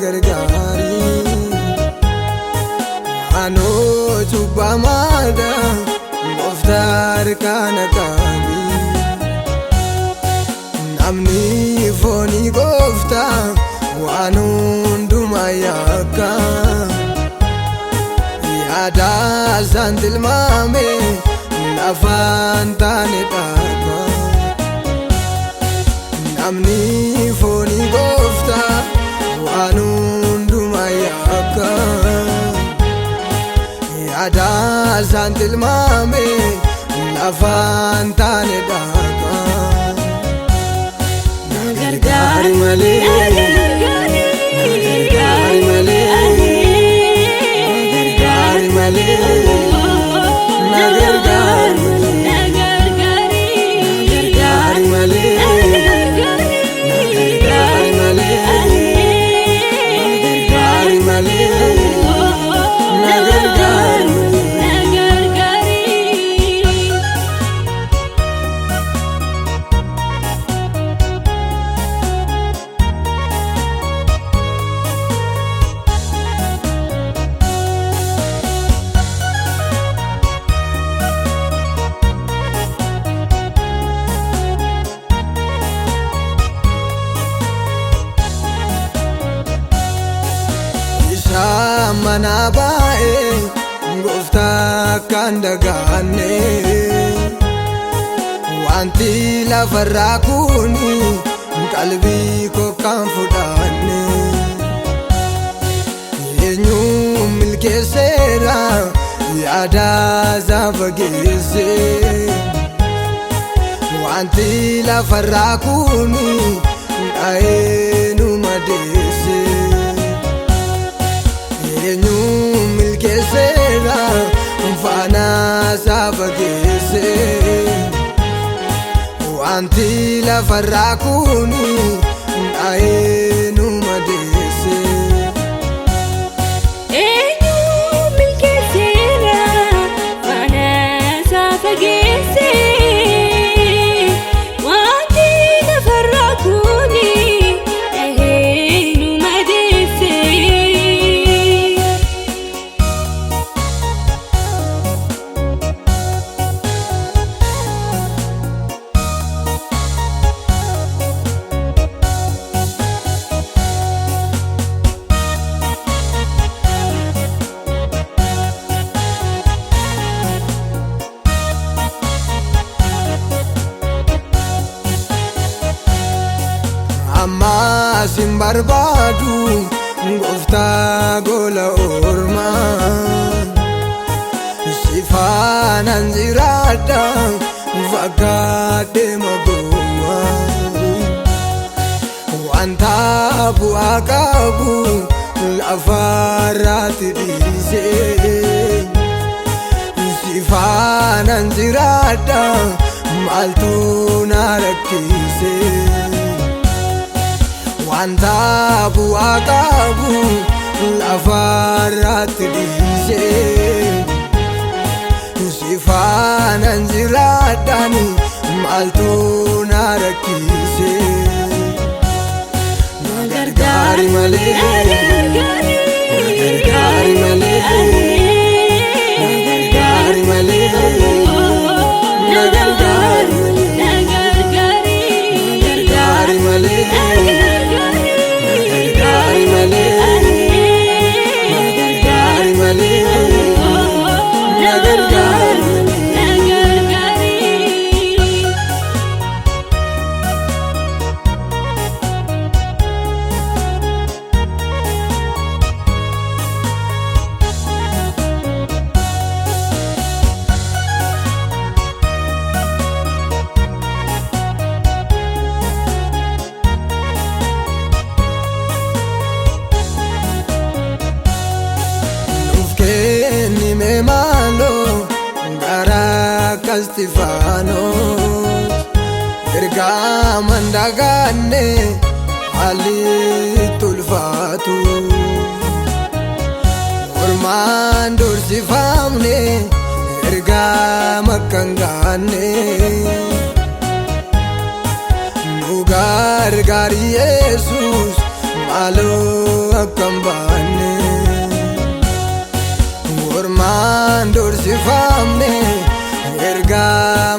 gargaari ano cubbamaadha gooftaa harkaan qabi namni foonii gooftaa waan hundumaa yakka yaada isaan tilmaame lafaan taane dhaaba namni foonii gooftaa waan hundumaa yakka yaada isaan tilmaame lafaan taane dhaaba gargaari malee gargaari malee gargaari malee gargaari malee gargaari malee gargaari malee mana bae gooftaa kan dagaanne wanti lafarraa kuni qalbii koo kan fudhanne eenyu milkeesseera yaada isaa fageesse wanti lafarraa kuni dha'ee nu madeesse eenyu milkeesseera faana isaa fageesse wanti lafarraa kuni dha'ee nu madeesse eenyu milkeesseera faana isaa fageesse wanti lafarraa kuni dha'ee nu madeesse amma sin barbaadu gooftaa gola oolmaa si faanaan jiraadha fakkaadhee magoomaa wanta bu'aa qabu lafarratti dhiisee si faanaan jiraadha maaltu na rakkise wanta bu'aa qabu lafarratti dhiisee si faanaan jiraadhaan maaltu na rakkise gargaari malee gargaari malee gargaari malee gargaari malee malo gara Castifanos erga mandagane ali tulfatu orman dorsifamne erga makangane nugar gari Jesus maaloo akkam baanne ormaan doorsifamne ergaa